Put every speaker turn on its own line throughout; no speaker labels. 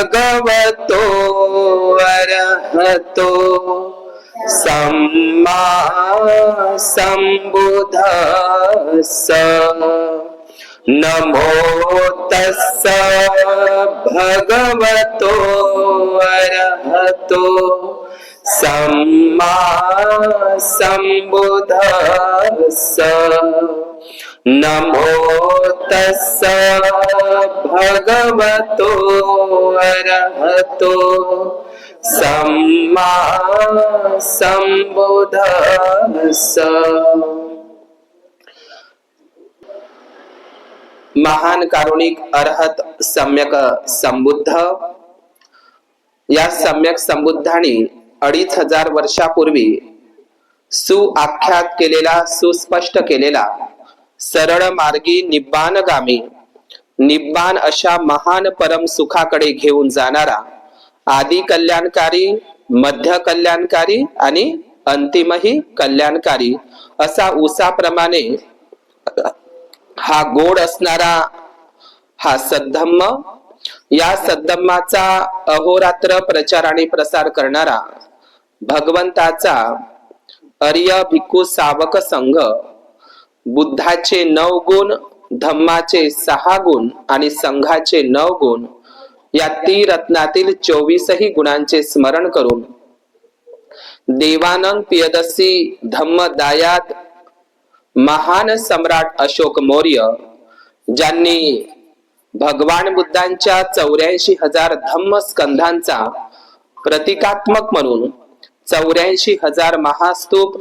भगवतो अरहतो सम्मा सम्बुद्धस्स नमो तस्स भगवतो अरहतो सम्मा सम्बुद्धस्स नमो तस्स भगवतो अरहतो सम्मा सम्बुद्धस्स। महान कारुणिक अरहत सम्यक संबुद्ध, या सम्यक संबुद्धाने 2500 वर्षापूर्वी सुआख्यात केलेला, सुस्पष्ट केलेला, सरळ मार्गी निब्बाणगामी, निब्बाण अशा महान परम सुखाकडे घेऊन जाणारा, आदि कल्याणकारी, मध्य कल्याणकारी आणि अंतिमही कल्याणकारी असा ऊसाप्रमाणे हा गोड असणारा हा सद्धम्म, या सद्धम्माचा अहोरात्र प्रचार आणि प्रसार करणारा भगवंताचा अर्य भिक्खू सावक संघ, बुद्धाचे 9 गुण, धम्माचे 6 गुण आणि संघाचे 9 गुण, या त्रिरत्नातील 24 गुणांचे स्मरण करून देवानंद पियदसी धम्मदायाद महान सम्राट अशोक मौर्य, ज्यांनी भगवान बुद्धांच्या 84,000 धम्म स्कंधांचा प्रतीकात्मक म्हणून 84,000 महास्तूप,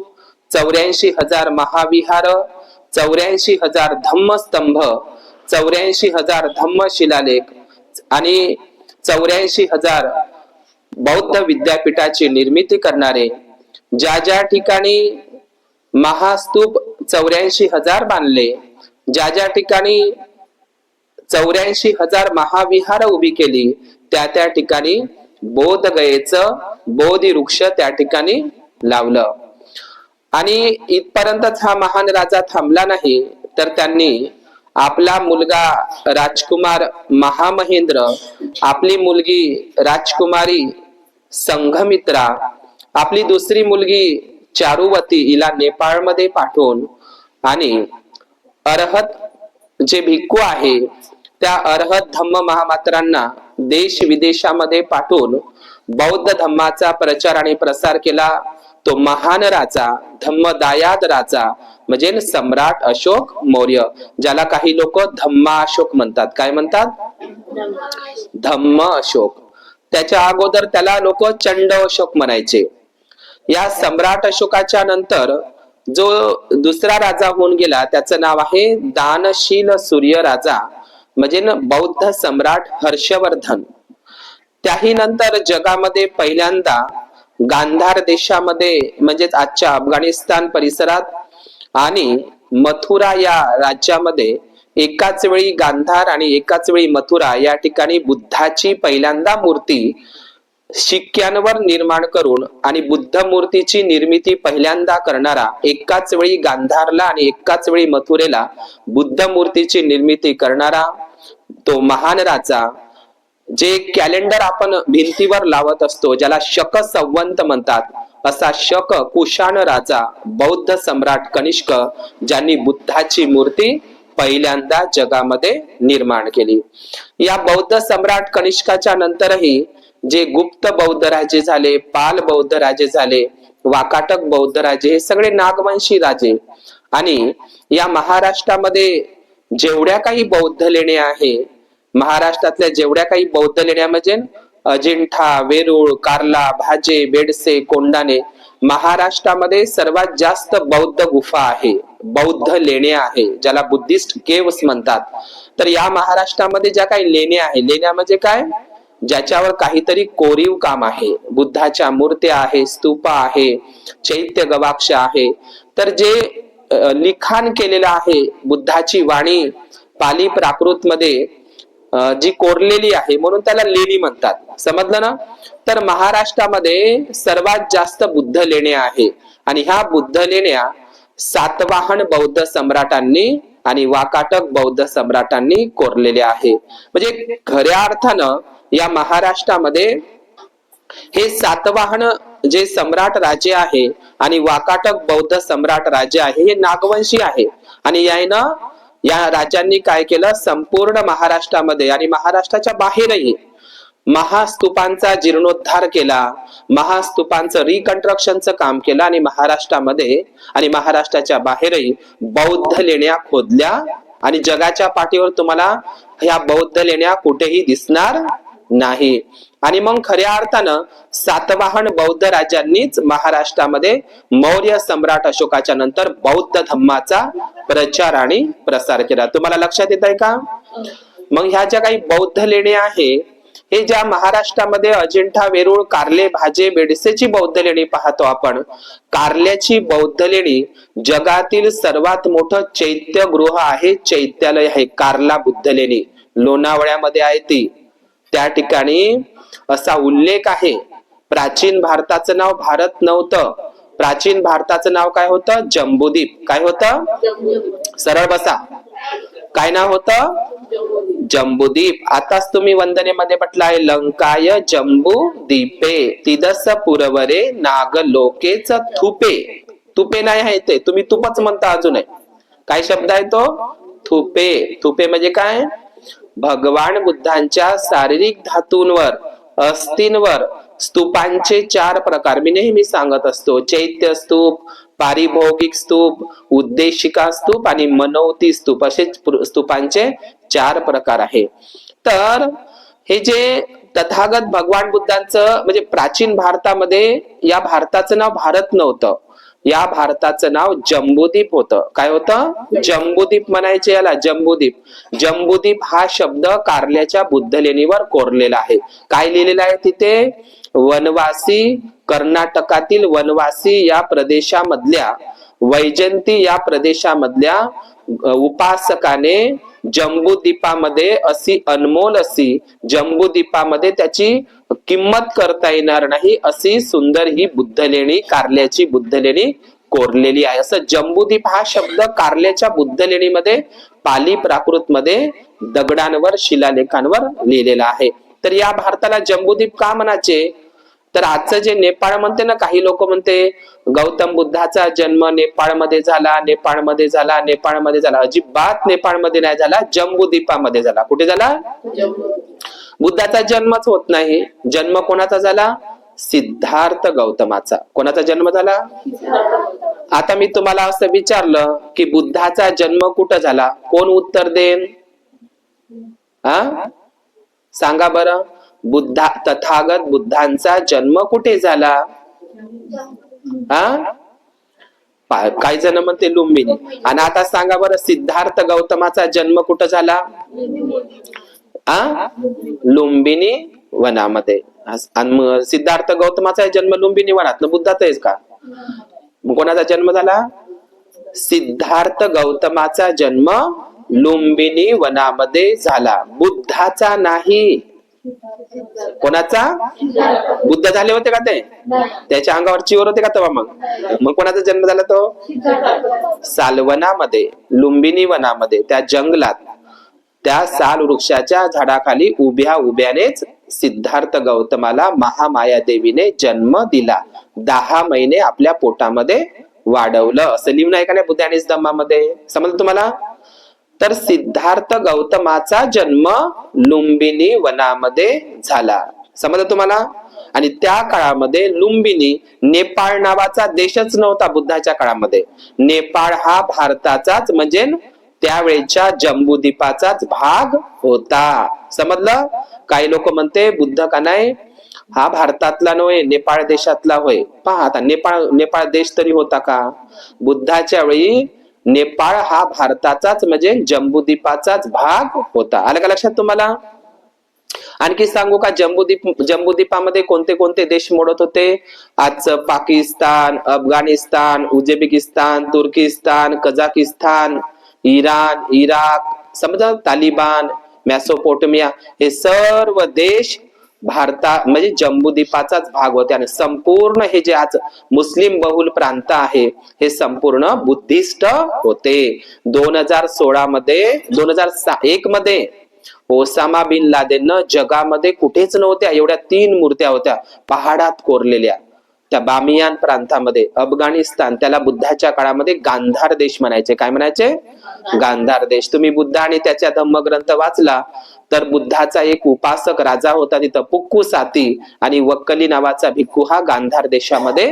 84,000 महाविहार, 84,000 धम्मस्तंभ, 84,000 धम्म शिलालेख आणि 84,000 बौद्ध विद्यापीठाची निर्मिती करणारे, ज्या ज्या ठिकाणी महास्तूप 84,000 बांधले, ज्या ज्या ठिकाणी 84,000 महाविहार उभी केली, त्या त्या ठिकाणी बोधगयेचं बोधी वृक्ष त्या ठिकाणी लावलं. आणि इथपर्यंतच हा महान राजा थांबला नाही, तर त्यांनी आपला मुलगा राजकुमार महामहेंद्र, आपली मुलगी राजकुमारी संघमित्रा, आपली दुसरी मुलगी चारुवती हिला नेपाळमध्ये पाठवून आणि अरहत जे भिक्खू आहे त्या अरहत धम्म महामात्रांना देश विदेशामध्ये पाठवून बौद्ध धम्माचा प्रचार आणि प्रसार केला. तो महान राजा, धम्मदायाद राजा म्हणजे सम्राट अशोक मौर्य, ज्याला काही लोक धम्मा अशोक म्हणतात. काय म्हणतात? धम्म अशोक. त्याच्या अगोदर त्याला लोक चंड अशोक म्हणायचे. या सम्राट अशोकाच्या नंतर जो दुसरा राजा होऊन गेला त्याचं नाव आहे दानशील सूर्य राजा म्हणजे बौद्ध सम्राट हर्षवर्धन. त्याही नंतर जगामध्ये पहिल्यांदा गांधार देशामध्ये म्हणजेच आजच्या अफगाणिस्तान परिसरात आणि मथुरा या राज्यामध्ये एकाच वेळी गांधार आणि एकाच वेळी मथुरा या ठिकाणी बुद्धाची पहिल्यांदा मूर्ती शिक्क्यांवर निर्माण करून आणि बुद्ध मूर्तीची निर्मिती पहिल्यांदा करणारा, एकाच वेळी गांधारला आणि एकाच वेळी मथुरेला बुद्ध मूर्तीची निर्मिती करणारा तो महान राजा, जे कॅलेंडर आपण भिंतीवर लावत असतो ज्याला शक संवंत म्हणतात, असा शक कुशाण राजा बौद्ध सम्राट कनिष्क, ज्यांनी बुद्धाची मूर्ती पहिल्यांदा जगामध्ये निर्माण केली. या बौद्ध सम्राट कनिष्काच्या नंतरही जे गुप्त बौद्ध राजे झाले, पाल बौद्ध राजे झाले, वाकाटक बौद्ध राजे, हे सगळे नागवंशी राजे. आणि या महाराष्ट्रामध्ये जेवढ्या काही बौद्ध लेण्या आहे, महाराष्ट्रातल्या जेवढ्या काही बौद्ध लेण्या म्हणजे अजिंठा, वेरूळ, कार्ला, भाजे, बेडसे, कोंडाणे, महाराष्ट्रामध्ये सर्वात जास्त बौद्ध गुफा आहे, बौद्ध लेण्या आहे, ज्याला बुद्धिस्ट केव्स म्हणतात. तर या महाराष्ट्रामध्ये ज्या काही लेण्या आहे, लेण्या म्हणजे काय, ज्याच्यावर काहीतरी कोरीव काम आहे, बुद्धाच्या मूर्त्या आहे, स्तूपा आहे, चैत्य गवाक्ष आहे. तर जे लिखाण केलेलं आहे बुद्धाची वाणी पाली प्राकृत मध्ये जी कोरलेली आहे म्हणून त्याला लेणी म्हणतात. समजलं ना? तर महाराष्ट्रामध्ये सर्वात जास्त बुद्ध लेण्या आहे आणि ह्या बुद्ध लेण्या सातवाहन बौद्ध सम्राटांनी आणि वाकाटक बौद्ध सम्राटांनी कोरलेले आहे. म्हणजे खऱ्या अर्थानं या महाराष्ट्रामध्ये हे सातवाहन जे सम्राट राजे आहे आणि वाकाटक बौद्ध सम्राट राजे आहे हे नागवंशी आहे. आणि या राजांनी काय केलं, संपूर्ण महाराष्ट्रामध्ये आणि महाराष्ट्राच्या बाहेरही महास्तूपांचा जीर्णोद्धार केला, महास्तूपांचं रिकन्स्ट्रक्शनचं काम केलं आणि महाराष्ट्रामध्ये आणि महाराष्ट्राच्या बाहेरही बौद्ध लेण्या खोदल्या. आणि जगाच्या पाठीवर तुम्हाला ह्या बौद्ध लेण्या कुठेही दिसणार नाही. आणि मग खऱ्या अर्थानं सातवाहन बौद्ध राजांनीच महाराष्ट्रामध्ये मौर्य सम्राट अशोकाच्या नंतर बौद्ध धम्माचा प्रचार आणि प्रसार केला. तुम्हाला लक्षात येत आहे का? मग ह्या ज्या काही बौद्ध लेण्या आहे, हे ज्या महाराष्ट्रामध्ये अजिंठा, वेरूळ, कार्ले, भाजे, बेडसेची बौद्ध लेणी पाहतो आपण. कार्ल्याची बौद्ध लेणी जगातील सर्वात मोठं चैत्यगृह आहे, चैत्यालय आहे. कार्ला बुद्ध लेणी लोणावळ्यामध्ये आहे ती. त्या ठिकाणी असा उल्लेख आहे, प्राचीन भारताचं नाव भारत नव्हतं. प्राचीन भारताचं नाव काय होतं? जम्बूद्वीप. काय होतं? सरळ बसा. काय नाव होतं? जम्बूद्वीप. आताच तुम्ही वंदनेमध्ये म्हटलंय, लंकाय जम्बूद्वीपे तिदस पुरवरे नागलोकेच थुपे. तुपे नाही आहे ते, तुम्ही तुपच म्हणता अजूनही. काय शब्द आहे तो? थुपे. थुपे म्हणजे काय? भगवान बुद्धांच्या शारीरिक धातूंवर, अस्थींवर स्तूपांचे 4 प्रकार मी नेहमी सांगत असतो. चैत्य स्तूप, पारिभौगिक स्तूप, उद्देशिका स्तूप आणि मनोवती स्तूप असे स्तूपांचे 4 प्रकार आहे. तर हे जे तथागत भगवान बुद्धांचं म्हणजे प्राचीन भारतामध्ये या भारताचं नाव भारत नव्हतं, या भारताचं नाव जम्बूद्वीप होतं. काय होतं? जम्बूद्वीप म्हणायचे याला, जम्बूद्वीप. जम्बूद्वीप हा शब्द कार्ल्याच्या बुद्ध लेणीवर कोरलेला आहे. काय लिहिलेलं आहे तिथे? वनवासी, कर्नाटकातील वनवासी या प्रदेशामधल्या, वैजंती या प्रदेशामधल्या उपासकाने जम्बूद्वीपामध्ये अशी अनमोल अशी जम्बूद्वीपामध्ये त्याची किंमत करता येणार नाही अशी सुंदर ही बुद्ध लेणी, कार्ल्याची बुद्ध लेणी कोरलेली आहे. असं जम्बूद्वीप हा शब्द कार्ल्याच्या बुद्ध लेणीमध्ये पाली प्राकृत मध्ये दगडांवर, शिलालेखांवर लिहिलेला आहे. तर या भारताला जम्बूद्वीप का म्हणायचे? तर आजचं जे नेपाळ म्हणते ना, काही लोक म्हणते गौतम बुद्धाचा जन्म नेपाळमध्ये झाला, नेपाळमध्ये झाला, नेपाळमध्ये झाला. अजिबात नेपाळमध्ये नाही झाला, जम्बूद्वीपामध्ये झाला. कुठे झाला? बुद्धाचा जन्मच होत नाही. जन्म कोणाचा झाला? सिद्धार्थ गौतमाचा. कोणाचा जन्म झाला? आता मी तुम्हाला असं विचारलं की बुद्धाचा जन्म कुठं झाला, कोण उत्तर देन? सांगा बरं. तथागत बुद्धांचा जन्म कुठे झाला? काही जण म्हणते लुंबिनी. आणि आता सांगा बरं, सिद्धार्थ गौतमाचा जन्म कुठं झाला? लुंबिनी वनामध्ये. सिद्धार्थ गौतमाचा जन्म लुंबिनी वनात, बुद्धाचा आहेच का? कोणाचा जन्म झाला? सिद्धार्थ गौतमाचा जन्म लुंबिनी वनामध्ये झाला, बुद्धाचा नाही. कोणाचा? बुद्ध झाले होते का ते? त्याच्या अंगावर चिवर होते का तेव्हा? मग कोणाचा जन्म झाला तो? सालवनामध्ये, लुंबिनी वनामध्ये, त्या जंगलात, त्या साल वृक्षाच्या झाडाखाली उभ्या उभ्यानेच सिद्धार्थ गौतमाला महामाया देवीने जन्म दिला. 10 महिने आपल्या पोटामध्ये वाढवलं असं लिहून आहे का नाही बुद्धानीस धम्मामध्ये? समजलं तुम्हाला? तर सिद्धार्थ गौतमाचा जन्म लुंबिनी वनामध्ये झाला. समजलं तुम्हाला? आणि त्या काळामध्ये लुंबिनी, नेपाळ नावाचा देशच नव्हता बुद्धाच्या काळामध्ये. नेपाळ हा भारताचाच म्हणजे त्यावेळेच्या जम्बूद्वीपाचाच भाग होता. समजलं? काही लोक म्हणते बुद्ध का नाही हा भारतातला नव्हे, नेपाळ देशातला होय. पहा आता, नेपाळ देश तरी होता का? बुद्धाच्या वेळी नेपाळ हा भारताचाच म्हणजे जम्बूद्वीपाचाच भाग होता. आलं का लक्षात तुम्हाला? आणखी सांगू का? जम्बूद्वीपामध्ये कोणते कोणते देश मोडत होते? आजचं पाकिस्तान, अफगाणिस्तान, उझबेकिस्तान, तुर्किस्तान, कझाकिस्तान, इराण, इराक, समजा तालिबान, मेसोपोटेमिया, हे सर्व देश भारता म्हणजे जम्बूद्वीपाचाच भाग होते आणि संपूर्ण हे जे आज मुस्लिम बहुल प्रांत आहे हे संपूर्ण बुद्धिस्ट होते. 2016 मध्ये 2001 मध्ये ओसामा बिन लादेन जगामध्ये कुठेच नव्हत्या एवढ्या 3 मूर्त्या होत्या पहाडात कोरलेल्या त्या बामियान प्रांतामध्ये अफगाणिस्तान, त्याला बुद्धाच्या काळामध्ये गांधार देश म्हणायचे. काय म्हणायचे? गांधार देश. तुम्ही बुद्ध आणि त्याच्या धम्मग्रंथ वाचला तर बुद्धाचा एक उपासक राजा होता तिथं पुक्कू साती आणि वक्कली नावाचा भिक्खू हा गांधार देशामध्ये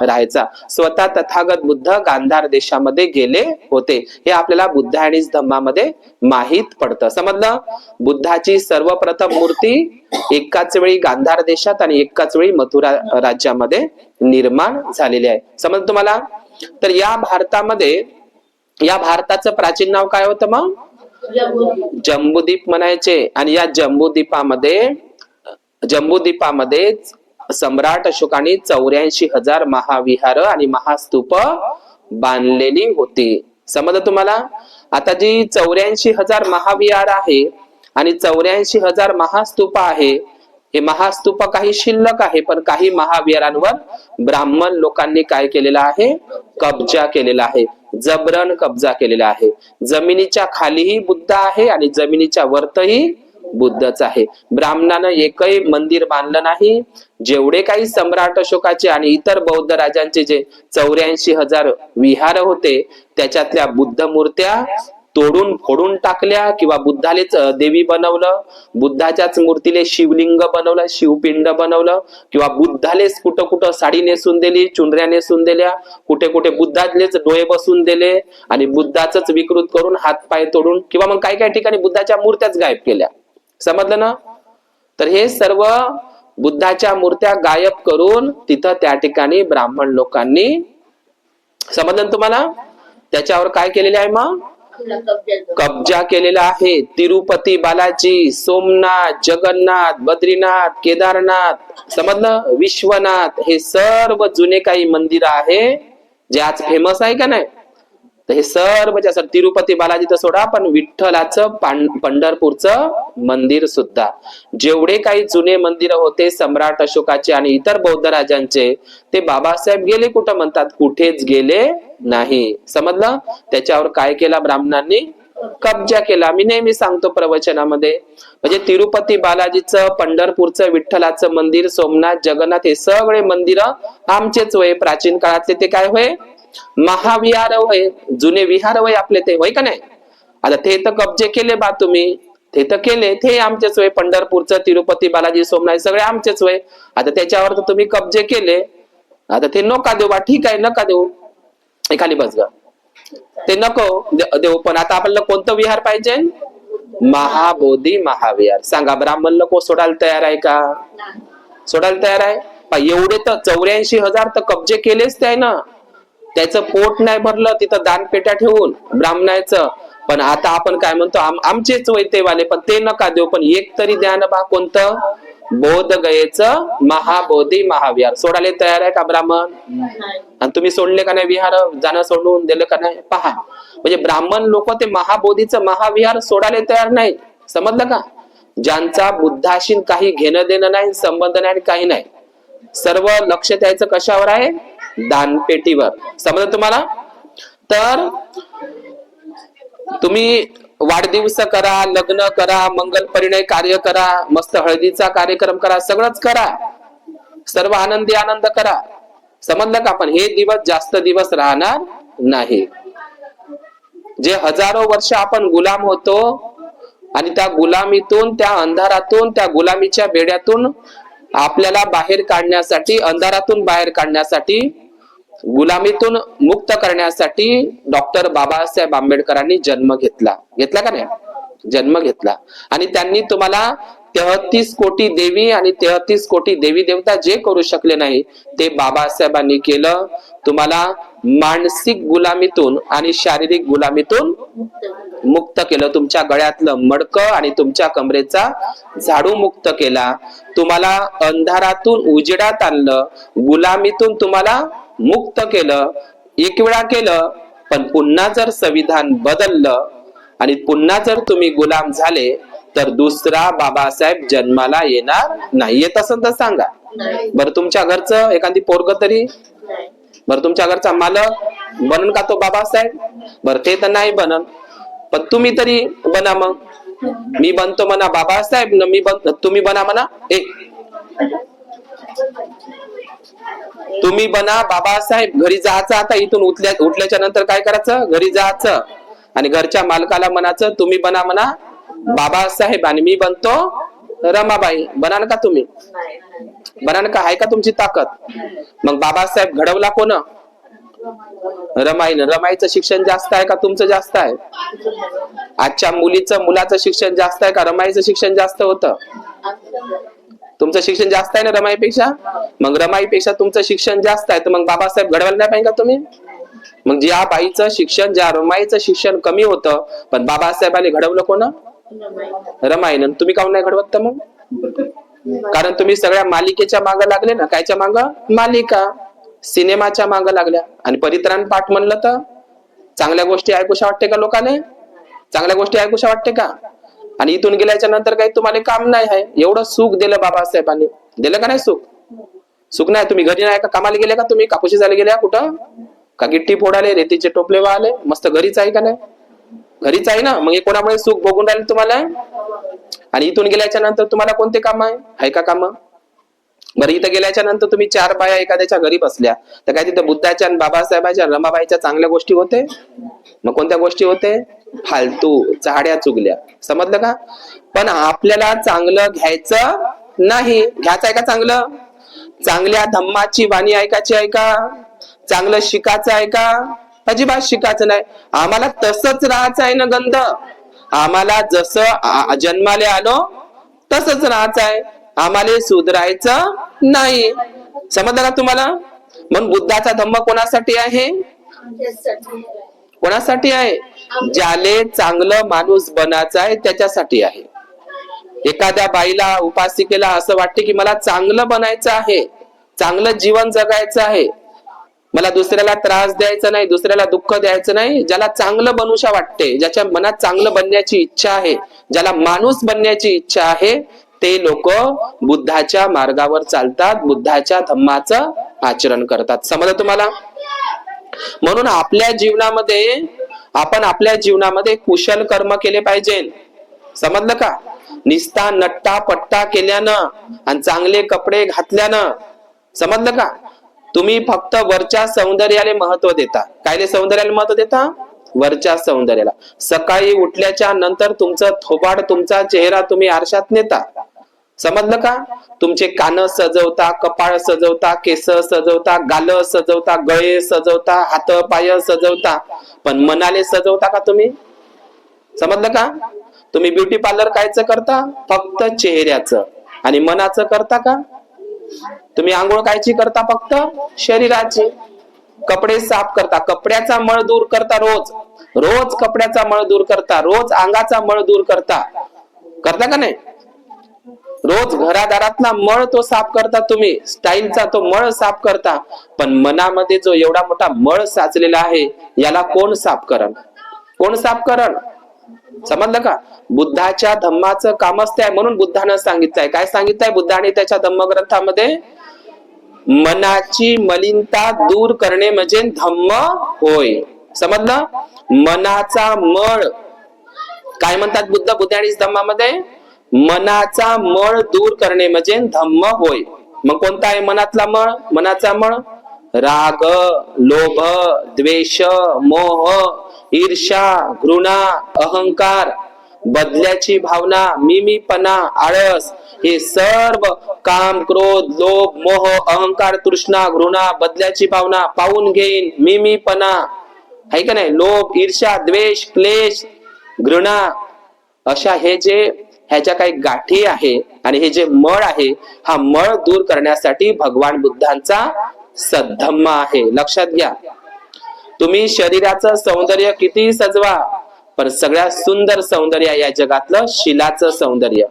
राहायचा. स्वतः तथागत बुद्ध गांधार देशामध्ये गेले होते हे आपल्याला बुद्ध आणि धम्मामध्ये माहित पडतं. समजलं? बुद्धाची सर्वप्रथम मूर्ती एकाच वेळी गांधार देशात आणि एकाच वेळी मथुरा राज्यामध्ये निर्माण झालेली आहे. समजलं तुम्हाला? तर या भारतामध्ये या भारताचं प्राचीन नाव काय होतं मग? जम्बूद्वीप म्हणायचे. आणि या जम्बूद्वीपामध्ये सम्राट अशोकाने 84,000 महाविहार आणि महास्तूप बांधलेली होती. समजलं तुम्हाला? आता जी 84,000 महाविहार आहे आणि 84,000 महास्तूप आहे, हे महास्तूप काही शिल्लक आहे पण काही महाविहारांवर ब्राह्मण लोकांनी काय केलेलं आहे? कब्जा केलेला आहे, जबरन कब्जा केलेला आहे. जमिनीच्या खालीही बुद्ध आहे आणि जमिनीच्या वरतही बुद्धच आहे. ब्राह्मणानं एकही मंदिर बांधलं नाही. जेवढे काही सम्राट अशोकाचे आणि इतर बौद्ध राजांचे जे 84,000 विहार होते त्याच्यातल्या बुद्ध मूर्त्या तोडून फोडून टाकल्या किंवा बुद्धालेच देवी बनवलं, बुद्धाच्याच मूर्तीले शिवलिंग बनवलं, शिवपिंड बनवलं किंवा बुद्धालेच कुठं कुठं साडी नेसून दिली, चुनऱ्या नेसून दिल्या, कुठे कुठे बुद्धालेच डोळे बसून दिले आणि बुद्धाच विकृत करून हातपाय तोडून किंवा मग काही काही ठिकाणी बुद्धाच्या मूर्त्याच गायब केल्या. समजलं ना? तर हे सर्व बुद्धाच्या मूर्त्या गायब करून तिथं त्या ठिकाणी ब्राह्मण लोकांनी, समजलं तुम्हाला, त्याच्यावर काय केलेले आहे मग? कब्जा केलेला आहे. तिरुपती बालाजी, सोमनाथ, जगन्नाथ, बद्रीनाथ, केदारनाथ, समजलं, विश्वनाथ, हे सर्व जुने काही मंदिर आहे जे आज फेमस आहे का नाही, तर हे सर्व असं तिरुपती बालाजी तर सोडा पण विठ्ठलाचं पंढरपूरचं मंदिर सुद्धा, जेवढे काही जुने मंदिर होते सम्राट अशोकाचे आणि इतर बौद्ध राजांचे, ते बाबासाहेब गेले कुठं म्हणतात? कुठेच गेले नाही. समजलं? त्याच्यावर काय केला ब्राह्मणांनी? कब्जा केला. मी नेहमी सांगतो प्रवचनामध्ये, म्हणजे तिरुपती बालाजीचं, पंढरपूरचं, विठ्ठलाचं मंदिर, सोमनाथ, जगन्नाथ, हे सगळे मंदिर आमचेच होय. प्राचीन काळातले ते काय होय? महाविहार होय, जुने विहार होय आपले ते, होय का नाही? आता ते तर कब्जे केले बा तुम्ही, ते तर केले, ते आमचेच होय. पंढरपूरचं, तिरुपती बालाजी, सोमनाथ सगळे आमचेच होय. आता त्याच्यावर तर तुम्ही कब्जे केले, आता ते नका देऊ बा. ठीक आहे, नका देऊ, खाली बस ग, ते नको देऊ. पण आता आपल्याला कोणतं विहार पाहिजे? महाबोधी महाविहार. सांगा, ब्राह्मण लोक सोडायला तयार आहे का? सोडायला तयार आहे? एवढे तर 84,000 तर कब्जे केलेच ते ना. त्याचं पोट नाही भरलं तिथं दानपेट्या ठेवून ब्राह्मणाचं. पण आता आपण काय म्हणतो? आमचेच वैतेवाले, पण ते नका देऊ, पण एक तरी द्या ना बा. कोणतं? बोध गयेचं महाबोधी महाविहार. सोडायला तयार आहे का ब्राह्मण? आणि तुम्ही सोडले का नाही विहार? जाणं सोडून दिलं का नाही? पहा, म्हणजे ब्राह्मण लोक ते महाबोधीचं महाविहार सोडायला तयार नाही. समजलं का? ज्यांचा बुद्धाशी काही घेणं देणं नाही, संबंध नाही, काही नाही, सर्व लक्ष द्यायचं कशावर आहे? दानपेटीवर. समजलं तुम्हाला? तर तुम्ही वाढदिवस करा, लग्न करा, मंगल परिणय कार्य करा, मस्त हळदीचा कार्यक्रम करा, सगळंच करा, सर्व आनंदी आनंद करा. समजलं का? पण हे दिवस जास्त दिवस राहणार नाही. जे हजारो वर्ष आपण गुलाम होतो आणि त्या गुलामीतून, त्या अंधारातून, त्या गुलामीच्या बेड्यातून आपल्याला बाहेर काढण्यासाठी, अंधारातून बाहेर काढण्यासाठी, गुलामीतून मुक्त करण्यासाठी डॉक्टर बाबासाहेब आंबेडकरांनी जन्म घेतला. घेतला का नाही? जन्म घेतला. आणि त्यांनी तुम्हाला 33 कोटी देवी आणि 33 कोटी देवी देवता जे करू शकले नाही ते बाबासाहेबांनी केलं. तुम्हाला मानसिक गुलामीतून आणि शारीरिक गुलामीतून मुक्त केलं. तुमच्या गळ्यातलं मडकं आणि तुमच्या कमरेचा झाडू मुक्त केला. तुम्हाला अंधारातून उजेडात आणलं, गुलामीतून तुम्हाला मुक्त केलं. एक वेळा केलं, पण पुन्हा जर संविधान बदललं आणि पुन्हा जर तुम्ही गुलाम झाले तर दुसरा बाबासाहेब जन्माला येणार नाही. येत असेल तर सांगा बरं. तुमच्या घरचं एखादी पोरग तरी, बरं तुमच्या घरचा मालक बनन का तो बाबासाहेब? बरं ते तर नाही बनन, पण तुम्ही तरी बना. मग मी बनतो म्हणा बाबासाहेब न, मी बन, तुम्ही बना म्हणा तुम्ही बना बाबासाहेब. घरी जायचं आता इथून उठल्याच्या नंतर काय करायचं? घरी जायचं आणि घरच्या मालकाला म्हणायचं तुम्ही बना म्हणा बाबासाहेब आणि मी बनतो रमाबाई. बनान का तुम्ही? बनान का? आहे का तुमची ताकद? मग बाबासाहेब घडवला कोण? रमाईनं. रमाईचं शिक्षण जास्त आहे का तुमचं जास्त आहे? आजच्या मुलाचं शिक्षण जास्त आहे का रमाईचं शिक्षण जास्त होतं? तुमचं शिक्षण जास्त आहे ना रमाईपेक्षा. मग रमाईपेक्षा तुमचं शिक्षण जास्त आहे, तर मग बाबासाहेब घडवायला नाही पाहिजे का तुम्ही? मग ज्या बाईचं शिक्षण, ज्या रमाईचं शिक्षण कमी होतं, पण बाबासाहेबांनी घडवलं कोण? रमाईनं. तुम्ही काऊन नाही घडवत? तर मग कारण तुम्ही सगळ्या मालिकेच्या मागं लागले ना. कायच्या मागं? मालिका, सिनेमाच्या मागं लागल्या. आणि परित्राण पाठ म्हणलं तर चांगल्या गोष्टी ऐकूशा वाटते का लोकांना? चांगल्या गोष्टी ऐकूशा वाटते का? आणि इथून गेल्याच्या नंतर काही तुम्हाला काम नाही आहे. एवढं सुख दिलं बाबासाहेबांनी. दिलं का नाही सुख? सुख नाही. तुम्ही घरी नाही का? कामाला गेले का तुम्ही? कापूशी झाले गेल्या कुठं? का गिट्टी फोडाले, रेतीचे टोपले वाहले? मस्त घरीच आहे का नाही? घरीच आहे ना. मग हे कोणामुळे सुख भोगून राहिले तुम्हाला? आणि इथून गेल्याच्या नंतर तुम्हाला कोणते काम आहे का काम? बरं इथं गेल्याच्या नंतर तुम्ही 4 बाया एखाद्याच्या घरी बसल्या, तर काय तिथं बुद्धाच्या आणि बाबासाहेबांच्या रमाबाईच्या चांगल्या गोष्टी होते? मग कोणत्या गोष्टी होते? फालतू चाड्या चुगल्या. समजलं का? पण आपल्याला चांगलं घ्यायचं नाही. घ्यायचं आहे का चांगलं? चांगल्या धम्माची वाणी ऐकायची आहे का? चांगलं शिकायचं आहे का? अजिबात शिकायचं नाही. आम्हाला तसंच राहायचं आहे ना गंध. आम्हाला जसं जन्माले आलो तसंच राहायचं आहे. आम्हाला सुधरायचं नाही. समजलं का तुम्हाला? म्हणून बुद्धाचा धम्म कोणासाठी आहे? कोणासाठी आहे? ज्याले चांगलं माणूस बनायचं आहे त्याच्यासाठी आहे. एखाद्या बाईला, उपासिकेला असं वाटते की मला चांगलं बनायचं आहे, चांगलं जीवन जगायचं आहे, मला दुसऱ्याला त्रास द्यायचा नाही, दुसऱ्याला दुःख द्यायचं नाही. ज्याला चांगलं बनूशा वाटते, ज्याच्या मनात चांगलं बनण्याची इच्छा आहे, ज्याला माणूस बनण्याची इच्छा आहे, ते लोक बुद्धाच्या मार्गावर चालतात, बुद्धाच्या धम्माचं आचरण करतात. समजलं तुम्हाला? म्हणून आपल्या जीवनामध्ये कुशल कर्म केले पाहिजे. समजलं का? निस्ता नट्टा पट्टा केल्यानं आणि चांगले कपडे घातल्यानं, समजलं का? तुम्ही फक्त वरच्या सौंदर्याला महत्व देता. कायले सौंदर्याला महत्व देता? वरच्या सौंदर्याला. सकाळी उठल्याच्या नंतर तुमचं थोबाड, तुमचा चेहरा तुम्ही आरशात नेता. समजलं का? तुमचे कान सजवता, कपाळ सजवता, केस सजवता, गाल सजवता, गळे सजवता, हात पाय सजवता, पण मनाले सजवता का तुम्ही? समजलं का? तुम्ही ब्युटी पार्लर कायचं करता? फक्त चेहऱ्याचं. आणि मनाचं करता का? तुम्ही आंघोळ कायची करता? फक्त शरीराची. कपडे साफ करता, कपड्याचा मळ दूर करता, रोज कपड्याचा मळ दूर करता, रोज अंगाचा मळ दूर करता का नाही? रोज घरादारातला मळ तो साफ करता तुम्ही, स्टाईलचा तो मळ साफ करता. पण मनामध्ये जो एवढा मोठा मळ साचलेला आहे, याला कोण साफ करण? कोण साफ करण? समजलं का? बुद्धाच्या धम्माचं कामच ते आहे. म्हणून बुद्धानं सांगितलंय, काय सांगितलंय बुद्धाने त्याच्या धम्मग्रंथामध्ये? मनाची मलिनता दूर करणे म्हणजे धम्म होय. समजलं? मनाचा मळ काय म्हणतात बुद्धाने धम्मामध्ये? मनाचा मळ दूर करणे म्हणजे धम्म होय. मग कोणता आहे मनातला मळ? मनाचा मळ राग, लोभ, द्वेष, मोह, ईर्ष्या, घृणा, अहंकार, बदल्याची भावना, मीपणा, आळस, हे सर्व काम, क्रोध, लोभ, मोह, अहंकार, तृष्णा, घृणा, बदल्याची भावना, पाहून घेईन, मीपणा, आहे का नाही? लोभ, ईर्ष्या, द्वेष, क्लेश, घृणा, अशा ह्याच्या काही गाठी आहे. आणि हे जे मळ आहे, हा मळ दूर करण्यासाठी भगवान बुद्धांचा सद्धम्म आहे. लक्षात घ्या. तुम्ही शरीराचं सौंदर्य किती सजवा, पण सगळ्यात सुंदर सौंदर्य या जगातलं शिलाचं सौंदर्य.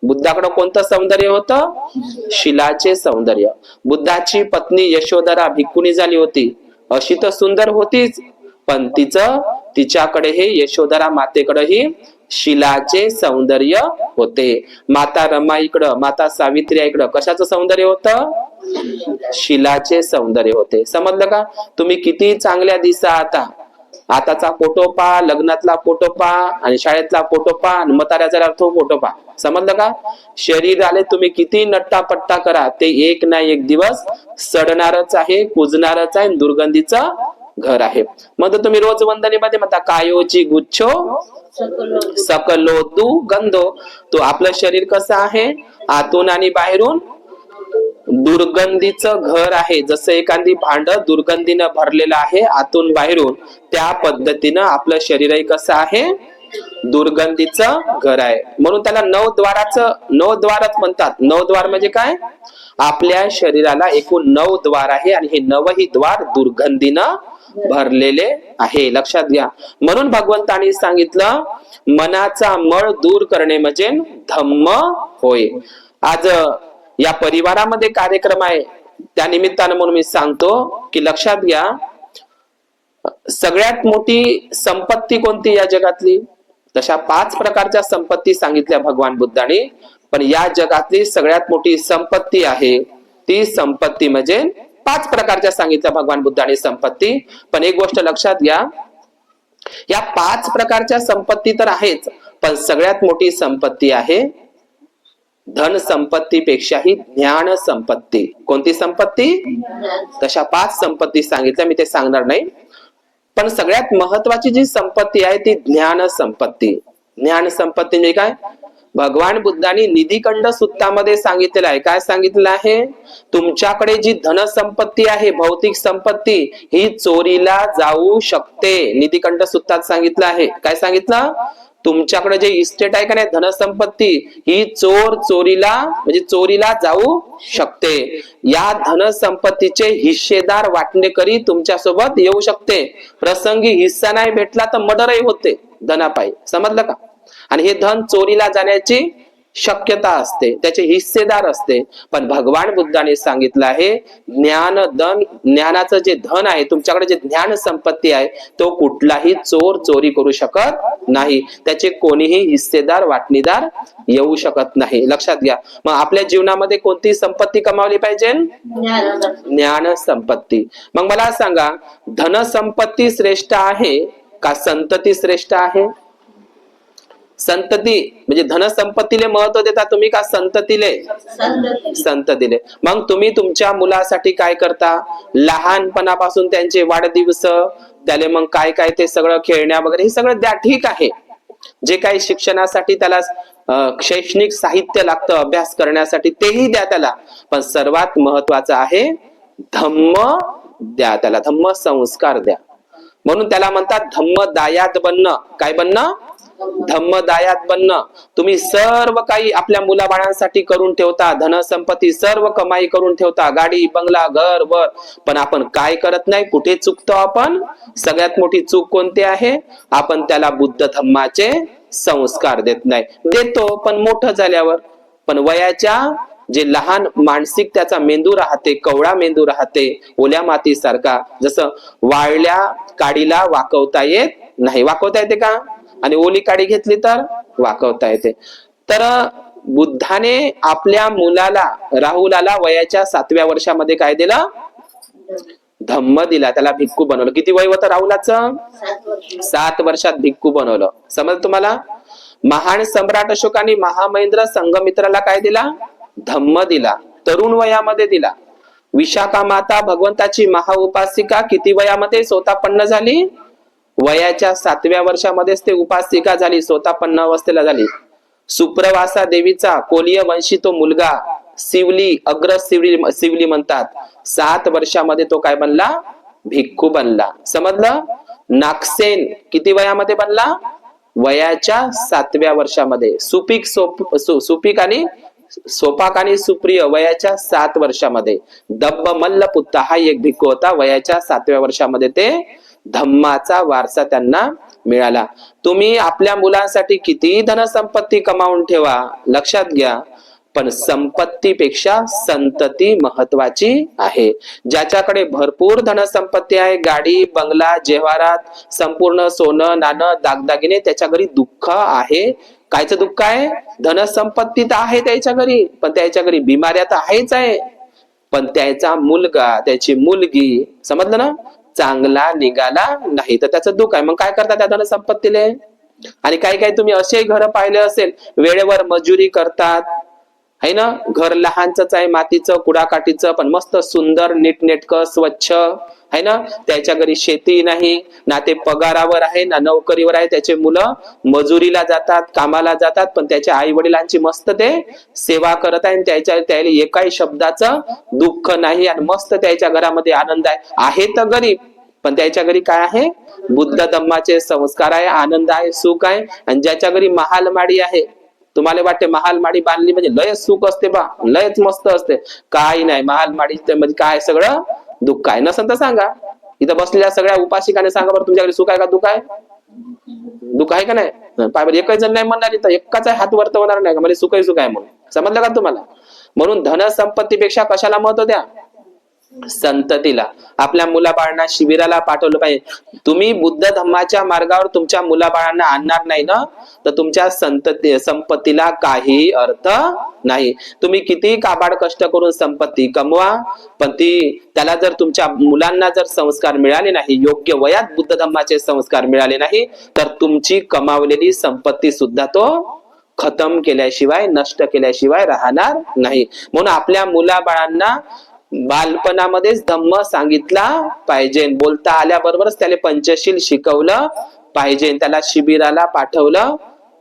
बुद्धाकडे कोणतं सौंदर्य होतं? शिलाचे सौंदर्य. बुद्धाची पत्नी यशोधरा भिक्खुनी झाली होती, अशी तर सुंदर होतीच, पण तिच्याकडे हे यशोधरा मातेकडेही शिलाचे सौंदर्य होते. माता रमा इकडं, माता सावित्री इकडं कशाचं सौंदर्य होतं? शिलाचे सौंदर्य होते. समजलं का? तुम्ही किती चांगल्या दिसा आताचा फोटो पहा, लग्नातला फोटो पहा आणि शाळेतला फोटो पहा आणि म्हाताऱ्याचा फोटो पहा. समजलं का? शरीराले तुम्ही किती नट्टापट्टा करा, ते एक ना एक दिवस सडणारच आहे, कुजणारच आहे, दुर्गंधीचं घर आहे. मग तुम्ही रोज वंदनेमध्ये म्हणता कायोची गुच्छो सकलो तू गंधो. तो आपलं शरीर कसं आहे? आतून आणि बाहेरून दुर्गंधीचं घर आहे. जसं एखादी भांड दुर्गंधीनं भरलेलं आहे आतून बाहेरून, त्या पद्धतीनं आपलं शरीरही कसं आहे? दुर्गंधीचं घर आहे. म्हणून त्याला नवद्वारच म्हणतात. नवद्वार म्हणजे काय? आपल्या शरीराला एकूण 9 द्वार आहे आणि हे 9ही द्वार दुर्गंधीनं भरलेले आहे. लक्षात घ्या. म्हणून भगवंतांनी सांगितलं मनाचा मळ दूर करणे म्हणजे धम्म होय. आज या परिवारामध्ये कार्यक्रम आहे, त्या निमित्तानं म्हणून मी सांगतो की लक्षात घ्या, सगळ्यात मोठी संपत्ती कोणती या जगातली? तशा 5 प्रकारच्या संपत्ती सांगितल्या भगवान बुद्धांनी, पण या जगातली सगळ्यात मोठी संपत्ती आहे ती संपत्ती म्हणजे 5 प्रकारच्या सांगितल्या भगवान बुद्धांनी संपत्ती. पण एक गोष्ट लक्षात घ्या, या 5 प्रकारच्या संपत्ती तर आहेच, पण सगळ्यात मोठी संपत्ती आहे धन संपत्तीपेक्षाही ज्ञान संपत्ती. कोणती संपत्ती? तशा 5 संपत्ती सांगितल्या, मी ते सांगणार नाही. पण सगळ्यात महत्वाची जी संपत्ती आहे ती ज्ञान संपत्ती. ज्ञान संपत्ती म्हणजे काय? भगवान बुद्धांनी निधिखंड सुत्तामध्ये सांगितलेलं आहे. काय सांगितलेलं आहे? तुमच्याकडे जी धन संपत्ती आहे, भौतिक संपत्ती, ही चोरीला जाऊ शकते. निधिखंड सुत्तात सांगितलं आहे. काय सांगितलं? तुमच्याकडे जे इस्टेट आहे का नाही, धनसंपत्ती, ही चोरीला जाऊ शकते. या धनसंपत्तीचे हिस्सेदार वाटणेकरी तुमच्या सोबत येऊ शकते. प्रसंगी हिस्सा नाही भेटला तर मर्डरही होते धनापायी. समजलं का? आणि हे धन चोरीला जाण्याची शक्यता असते, त्याचे हिस्सेदार असते. पण भगवान बुद्धाने सांगितलं आहे ज्ञानाचं जे धन आहे, तुमच्याकडे जे ज्ञान संपत्ती आहे, तो कुठलाही चोर चोरी करू शकत नाही. त्याचे कोणीही हिस्सेदार वाटणीदार येऊ शकत नाही. लक्षात घ्या. मग आपल्या जीवनामध्ये कोणती संपत्ती कमावली पाहिजे? ज्ञान संपत्ती. मग मला सांगा, धन संपत्ती श्रेष्ठ आहे का संतती श्रेष्ठ आहे? संतती म्हणजे धनसंपत्तीले महत्व देता तुम्ही का संततीले? संततीले. मग तुम्ही तुमच्या मुलासाठी काय करता? लहानपणापासून त्यांचे वाढदिवस, त्याले मग काय काय ते सगळं खेळण्या वगैरे हे सगळं द्या, ठीक आहे. जे काही शिक्षणासाठी त्याला शैक्षणिक साहित्य लागतं अभ्यास करण्यासाठी तेही द्या त्याला. पण सर्वात महत्वाचं आहे धम्म द्या त्याला, धम्म संस्कार द्या. म्हणून त्याला म्हणतात धम्मदायात बनणं. काय बनणं? धम्मदायात बनणं. तुम्ही सर्व काही आपल्या मुलाबाळांसाठी करून ठेवता, धनसंपत्ती सर्व कमाई करून ठेवता, गाडी बंगला घर वर, पण आपण काय करत नाही? कुठे चुकतो आपण? सगळ्यात मोठी चूक कोणती आहे? आपण त्याला बुद्ध धम्माचे संस्कार देत नाही. देतो पण मोठं झाल्यावर. पण वयाच्या जे लहान मानसिक त्याचा मेंदू राहते, कवळा मेंदू राहते, ओल्या माती सारखा, जसं वाळल्या काडीला वाकवता येत नाही. वाकवता येते का? आणि ओली काडी घेतली तर वाकवता येते. तर बुद्धाने आपल्या मुलाला राहुलाला वयाच्या 7व्या वर्षामध्ये काय दिलं? धम्म दिला. त्याला भिक्खू बनवलं. किती वय होतं राहुलाचं? 7 वर्षात भिक्खू बनवलं. समज तुम्हाला? महान सम्राट अशोकाने महामहेंद्र संघमित्राला काय दिला? धम्म दिला. तरुण वयामध्ये दिला. विशाखा माता भगवंताची महाउपासिका किती वयामध्ये स्वतःपन्न झाली? वयाच्या 7व्या वर्षामध्येच ते उपासिका झाली, स्वतःपन्न अवस्थेला झाली. सुप्रवासा देवीचा कोलीय वंशी तो मुलगा शिवली, अग्र शिवली म्हणतात, 7 वर्षामध्ये तो काय बनला? भिक्खू बनला. समजलं? नागसेन किती वयामध्ये बनला? वयाच्या 7व्या वर्षामध्ये. सुपीक आणि सोपाक आणि सुप्रिय वयाच्या 7 वर्षामध्ये. दब्ब मल्लपुत्ता हा एक भिक्खू होता. वयाच्या 7व्या वर्षामध्ये ते धम्माचा वारसा त्यांना मिळाला. तुम्ही आपल्या मुलांसाठी किती धनसंपत्ती कमावून ठेवा, लक्षात घ्या, पण संपत्तीपेक्षा संतती महत्वाची आहे. ज्याच्याकडे भरपूर धनसंपत्ती आहे, गाडी बंगला जेवारात संपूर्ण सोनं नाणं दागदागिने, त्याच्या घरी दुःख आहे. कायचं दुःख आहे? धनसंपत्ती तर आहे त्याच्या घरी, पण त्याच्या घरी बिमाऱ्या तर आहेच आहे. पण त्याचा मुलगा त्याची मुलगी समजलं ना चांगला निघाला नाही तर त्याचं दुःख आहे. मग काय करतात त्या धनसंपत्तीले? आणि काही काही तुम्ही असे घर पाहिले असेल, वेळेवर मजुरी करतात है ना, घर लहानच आहे, मातीचं कुडाकाठीचं, पण मस्त सुंदर नीटनेटकं स्वच्छ है ना. त्याच्या घरी शेती नाही ना, ते पगारावर आहे ना नोकरीवर आहे. त्याचे मुलं मजुरीला जातात, कामाला जातात, पण त्याच्या आई वडिलांची मस्त ते सेवा करत आहे. त्याच्या त्याला एकाही शब्दाचं दुःख नाही आणि मस्त त्याच्या घरामध्ये आनंद आहे तर गरीब, पण त्याच्या घरी काय आहे? बुद्ध धम्माचे संस्कार आहे, आनंद आहे, सुख आहे. आणि ज्याच्या घरी महालमाडी आहे, तुम्हाला वाटते महालमाडी बांधली म्हणजे लयच सुख असते बा, लयच मस्त असते, काही नाही. महालमाडी म्हणजे काय? सगळं दुःख आहे. नसेल तर सांगा, इथं बसलेल्या सगळ्या उपासिकाने सांगा बरं, तुमच्याकडे सुख आहे का दुःख आहे? दुःख आहे का नाही? पाय एकही जण नाही म्हणणार, इथं एकाच हात वरत होणार नाही का मला सुखही सुख आहे म्हणून. समजलं का तुम्हाला? म्हणून धनसंपत्तीपेक्षा कशाला महत्व द्या? संततीला. आपल्या मुलाबाळांना शिबिराला पाठवलं पाहिजे. तुम्ही बुद्ध धम्माच्या मार्गावर तुमच्या मुलाबाळांना आणणार नाही ना, तर तुमच्या संपत्तीला काही अर्थ नाही. तुम्ही किती काबाड कष्ट करून संपत्ती कमवा, पण त्याला जर तुमच्या मुलांना जर संस्कार मिळाले नाही, योग्य वयात बुद्ध धम्माचे संस्कार मिळाले नाही, तर तुमची कमावलेली संपत्ती सुद्धा तो खतम केल्याशिवाय, नष्ट केल्याशिवाय राहणार नाही. म्हणून आपल्या मुलाबाळांना बालपणामध्येच धम्म सांगितला पाहिजे. बोलता आल्याबरोबरच त्याला पंचशील शिकवलं पाहिजे, त्याला शिबिराला पाठवलं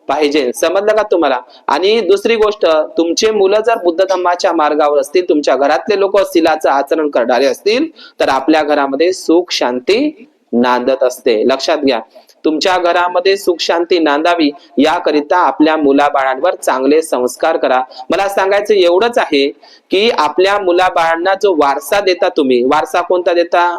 पाहिजे. समजलं का तुम्हाला? आणि दुसरी गोष्ट, तुमचे मुलं जर बुद्ध धम्माच्या मार्गावर असतील, तुमच्या घरातले लोक शीलाचं आचरण करणारे असतील, तर आपल्या घरामध्ये सुख शांती नांदत असते. लक्षात घ्या, तुमच्या घरामध्ये सुख शांती नांदावी याकरिता आपल्या मुलाबाळांवर चांगले संस्कार करा. मला सांगायचं एवढंच आहे की आपल्या मुलाबाळांना जो वारसा देता तुम्ही, वारसा कोणता देता?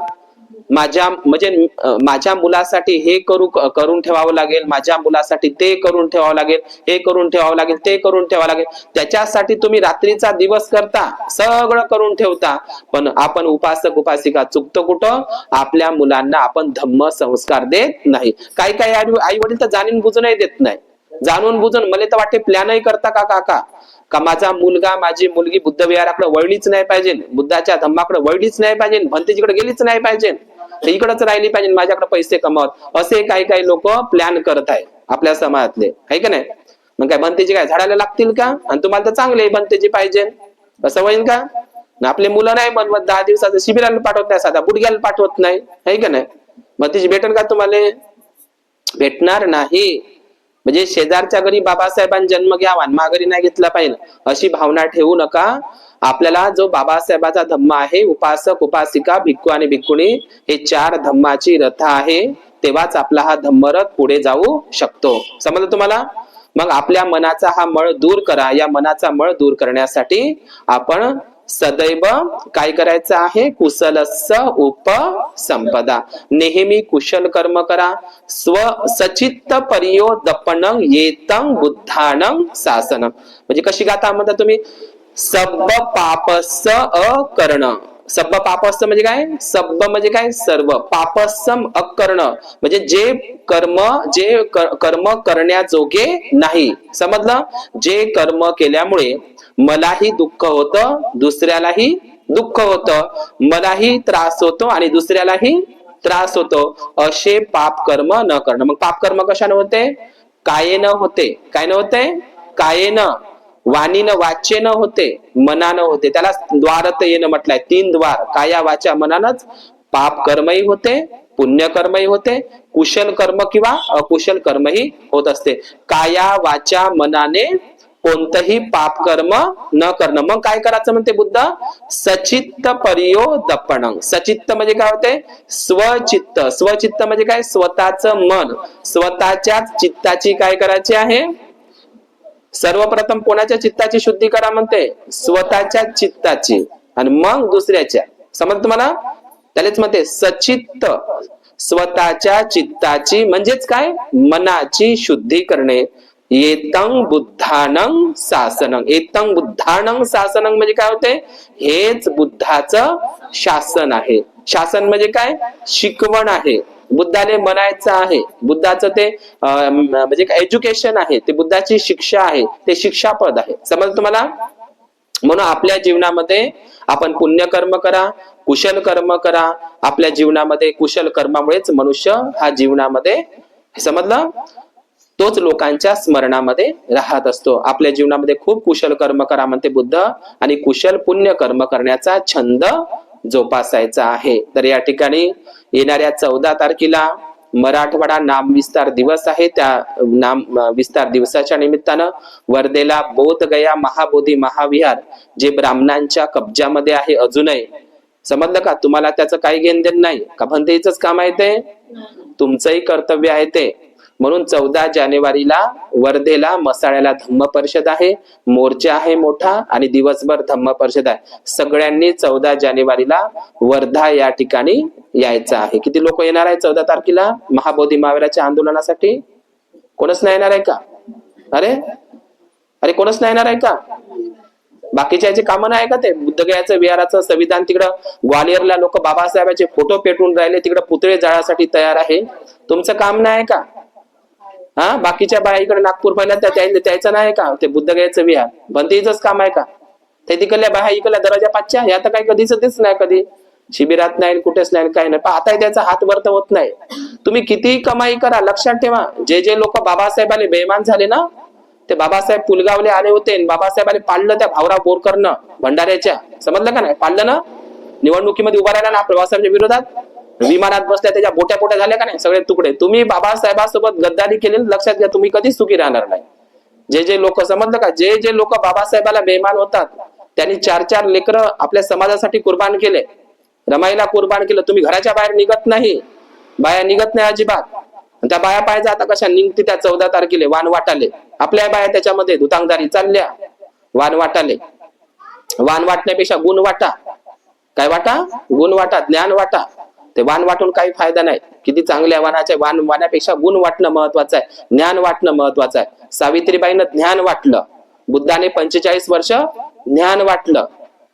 माझ्या मुलासाठी हे करून ठेवावं लागेल, माझ्या मुलासाठी ते करून ठेवावं लागेल, हे करून ठेवावं लागेल, ते करून ठेवावं लागेल. त्याच्यासाठी तुम्ही रात्रीचा दिवस करता, सगळं करून ठेवता, पण आपण उपासक उपासिका चुकतो कुठं? आपल्या मुलांना आपण धम्म संस्कार देत नाही. काही काही आई वडील तर जाणून बुजूनही देत नाही. जाणून बुजून मला तर वाटते प्लॅनही करता का काका, का माझा मुलगा माझी मुलगी बुद्ध विहाराकडे वळलीच नाही पाहिजे, बुद्धाच्या धम्माकडे वळलीच नाही पाहिजे, भंतेजीकडे गेलीच नाही पाहिजे, इकडच राहिली पाहिजे, माझ्याकडे पैसे कमावत, असे काही काही लोक प्लॅन करत आहे आपल्या समाजातले, आहे का नाही? मग काय भंतेजी काय झाडाला लागतील का? आणि तुम्हाला तर चांगले भंतेजी पाहिजे असं होईल का? आपले मुलं नाही बनवत, 10 दिवसाचं शिबिराला पाठवत नाही, साधा बुडग्याला पाठवत नाही, आहे का नाही? भंतेजी भेटेल का तुम्हाला? भेटणार नाही. म्हणजे शेजारच्या घरी बाबासाहेबांनी जन्म घ्यावा, माघारी नाही घेतला पाहिजे अशी भावना ठेवू नका. आपल्याला जो बाबासाहेबाचा धम्म आहे, उपासक उपासिका भिक्खू आणि भिक्खुणी हे 4 धम्माची रथ आहे, तेव्हाच आपला हा धम्मरथ पुढे जाऊ शकतो. समजलं तुम्हाला? मग आपल्या मनाचा हा मळ दूर करा. या मनाचा मळ दूर करण्यासाठी आपण सदैव काय करायचं आहे? कुशलस्य उपसंपदा. नेहमी कुशल कर्म करा. सचित्त परियोदपनं येतं बुद्धानं शासनं. म्हणजे कशी गाथा म्हणता तुम्ही? सब पापस्य अकर्ण. सब पापस्य म्हणजे काय? सब म्हणजे काय? सर्व. पापसम अकर्ण म्हणजे जे कर्म करण्याजोगे नाही. समजलं? जे कर्म केल्यामुळे मलाही दुःख होतं, दुसऱ्यालाही दुःख होतं, मलाही त्रास होतो आणि दुसऱ्यालाही त्रास होतो, असे पाप कर्म न करणं. मग पाप कर्म कशाने होते? कायेनं होते. काय न होते? कायेनं. वाणीनं वाचेनं होते, मनानं होते. त्याला द्वारत येणं म्हटलंय, 3 द्वार, काया वाचा मनानच पाप कर्मही होते, पुण्य कर्मही होते, कुशल कर्म किंवा अकुशल कर्मही होत असते. काया वाचा मनाने कोणतंही पाप कर्म न करणं. मग काय करायचं म्हणते बुद्ध? सचित्त परियोदपणं. सचित्त म्हणजे काय होते? स्वचित्त. स्वचित्त म्हणजे काय? स्वतःचं मन, स्वतःच्याच चित्ताची काय करायची आहे? सर्वप्रथम कोणाच्या चित्ताची शुद्धी करा म्हणते? स्वतःच्या चित्ताची, आणि मग दुसऱ्याच्या. समज तुम्हाला? त्यालाच म्हणते सचित्त. स्वतःच्या चित्ताची म्हणजेच काय? मनाची शुद्धी करणे. एतं बुद्धानं शासनं. एतं बुद्धानं शासनं म्हणजे काय होते? हेच बुद्धाचं शासन आहे. शासन म्हणजे काय? शिकवण आहे. बुद्धाने म्हणायचं आहे, बुद्धाचं ते म्हणजे काय एज्युकेशन आहे, ते बुद्धाची शिक्षा आहे, ते शिक्षापद आहे. समज तुम्हाला? म्हणून आपल्या जीवनामध्ये आपण पुण्यकर्म करा, कुशल कर्म करा. आपल्या जीवनामध्ये कुशल कर्मामुळेच मनुष्य हा जीवनामध्ये, समजलं, तोच लोकांच्या स्मरणामध्ये राहत असतो. आपल्या जीवनामध्ये खूप कुशल कर्म करा म्हणते बुद्ध, आणि कुशल पुण्य कर्म करण्याचा छंद जोपासायचा आहे. तर या ठिकाणी येणाऱ्या 14 तारखेला मराठवाडा नाम विस्तार दिवस आहे. त्या नाम विस्तार दिवसाच्या निमित्तानं वर्धेला बोधगया महाबोधी महाविहार जे ब्राह्मणांच्या कब्जामध्ये आहे अजूनही, समजलं का? तुम्हाला त्याचं काही घेण देण नाही का? भंतेचंच काम आहे ते, तुमचंही कर्तव्य आहे ते. म्हणून 14 जानेवारीला वर्धेला मसाळ्याला धम्म परिषद आहे, मोर्चा आहे मोठा, आणि दिवसभर धम्म परिषद आहे. सगळ्यांनी 14 जानेवारीला वर्धा या ठिकाणी यायचं आहे. किती लोक येणार आहे 14 तारखेला महाबोधी महावीराच्या आंदोलनासाठी? कोणच नाही येणार आहे का? अरे कोणच नाही येणार आहे का? बाकीच्या याचे काम नाही का? ते बुद्धगयाचं विहाराचं संविधान तिकडं ग्वालियरला लोक बाबासाहेबांचे फोटो पेटवून राहिले, तिकडे पुतळे जाळासाठी तयार आहे. तुमचं काम नाही का? हा, बाकीच्या बाया इकडे नागपूर पहिल्या त्याचं नाही का? ते बुद्धगयाचं विहार बंदीचंच काम आहे का? ते तिकडल्या बाया इकडल्या दरवाजा पाचच्या या तर काही कधीच तेच नाही, कधी शिबिरात नाही, कुठेच नाही, काही नाही. पण आता त्याचा हात वरत होत नाही. तुम्ही किती कमाई करा, लक्षात ठेवा, जे लोक बाबासाहेबांनी बेईमान झाले ना, ते बाबासाहेब पुलगावले आले होते, बाबासाहेबांनी पाडलं त्या भाऊराव बोरकरनं भंडाऱ्याच्या, समजलं का नाही? पाडलं ना, निवडणुकीमध्ये उभा राहिला ना बाबासाहेबांच्या विरोधात, विमानात बसल्या, त्याच्या बोट्या झाल्या का नाही सगळे तुकडे. तुम्ही बाबासाहेबांसोबत गद्दारी केली, लक्षात घ्या, तुम्ही कधीच सुखी राहणार नाही. जे लोक, समजलं का, जे लोक बाबासाहेबाला बेईमान होतात, त्यांनी 4 लेकरं आपल्या समाजासाठी कुर्बान केले, रमाईला कुर्बान केलं. तुम्ही घराच्या बाहेर निघत नाही, बाया निघत नाही अजिबात. त्या बाया पाहिजे आता कशा निघते त्या 14 तारखेला वाण वाटाले. आपल्या बाया त्याच्यामध्ये धुतांगदारी चालल्या, वाण वाटाले. वाण वाटण्यापेक्षा गुण वाटा. काय वाटा? गुण वाटा, ज्ञान वाटा. ते वाण वाटून काही फायदा नाही. किती चांगल्या वाणाचे वाण वाण्यापेक्षा गुण वाटणं महत्वाचं आहे, ज्ञान वाटणं महत्वाचं आहे. सावित्रीबाईनं ज्ञान वाटलं, बुद्धाने 45 वर्ष ज्ञान वाटलं,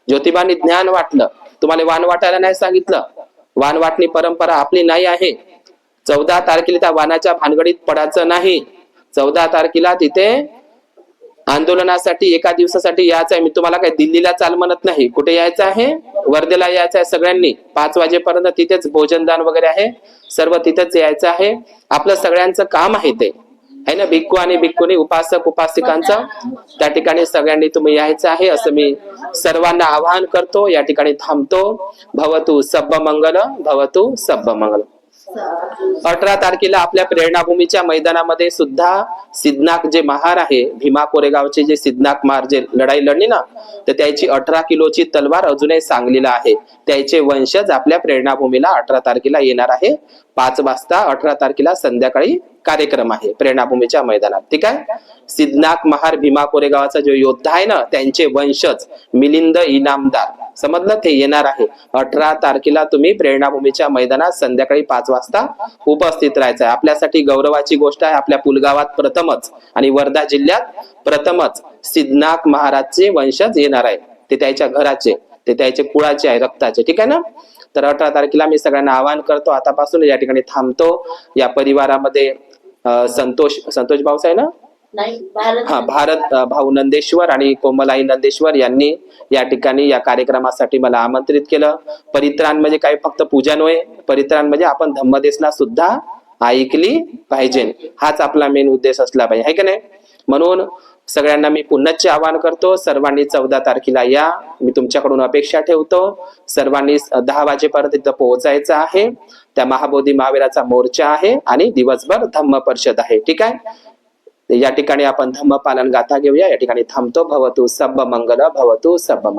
ज्योतिबांनी ज्ञान वाटलं. तुम्हाला वाण वाटायला नाही सांगितलं. वाण वाटणी परंपरा आपली नाही आहे. 14 तारखेला त्या वाणाच्या भानगडीत पडायचं नाही. 14 तारखेला तिथे आंदोलनासाठी एका दिवसासाठी यायचं आहे. मी तुम्हाला काही दिल्लीला चाल म्हणत नाही. कुठे यायचं आहे? वर्धेला यायचं आहे सगळ्यांनी. 5 वाजेपर्यंत तिथेच भोजनदान वगैरे आहे, सर्व तिथेच यायचं आहे. आपलं सगळ्यांचं काम आहे ते, आहे ना, भिक्खू आणि भिक्खुनी, उपासक उपासिकांचं. त्या ठिकाणी सगळ्यांनी तुम्ही यायचं आहे असं मी सर्वांना आवाहन करतो. या ठिकाणी थांबतो. भवतु सब्ब मंगल, भवतु सब्ब मंगल. 18 तारखेला आपल्या प्रेरणाभूमीच्या मैदानामध्ये सुद्धा सिद्धनाथ जे महार आहे, भीमा कोरेगावचे जे सिद्धनाथ महार जे लढाई लढली ना, तर त्याची 18 किलोची तलवार अजूनही सांगलीला आहे. त्याचे वंशज आपल्या प्रेरणाभूमीला 18 तारखेला येणार आहे. 5 वाजता 18 तारखेला संध्याकाळी कार्यक्रम आहे प्रेरणाभूमीच्या मैदानात. ठीक आहे. सिद्धनाथ महार भीमा कोरेगावचा जो योद्धा आहे ना, त्यांचे वंशज मिलिंद इनामदार, समजलं, ते येणार आहे. 18 तारखेला तुम्ही प्रेरणाभूमीच्या मैदानात संध्याकाळी 5 वाजता उपस्थित राहायचं आहे. आपल्यासाठी गौरवाची गोष्ट आहे. आपल्या पुलगावात प्रथमच आणि वर्धा जिल्ह्यात प्रथमच सिद्धनाथ महाराजचे वंशज येणार आहे. ते त्याच्या घराचे, ते त्याचे कुळाचे आहे, रक्ताचे. ठीक आहे ना. तर 18 तारखेला मी सगळ्यांना आवाहन करतो. आतापासून या ठिकाणी थांबतो. या परिवारामध्ये संतोष भाऊसाहेब ना, भारत भाऊ नंदेश्वर आणि कोमलाई नंदेश्वर यांनी या ठिकाणी या कार्यक्रमासाठी मला आमंत्रित केलं. परित्राण म्हणजे काय, फक्त पूजन होय. परित्राण म्हणजे आपण धम्मदेशना सुद्धा ऐकली पाहिजे, हाच आपला मेन उद्देश असला पाहिजे, आहे का नाही. म्हणून सगळ्यांना मी पुन्हाच आवाहन करतो. सर्वांनी 14 तारखेला या. मी तुमच्याकडून अपेक्षा ठेवतो. सर्वांनी 10 वाजेपर्यंत तिथं पोहोचायचं आहे. त्या महाबोधी महावीराचा मोर्चा आहे आणि दिवसभर धम्म परिषद आहे. ठीक आहे. या ठिकाणी आपण धम्म पालन गाथा घेऊया. या ठिकाणी थांबतो. भवतु सब्ब मंगल, भवतु सब्ब मंगल.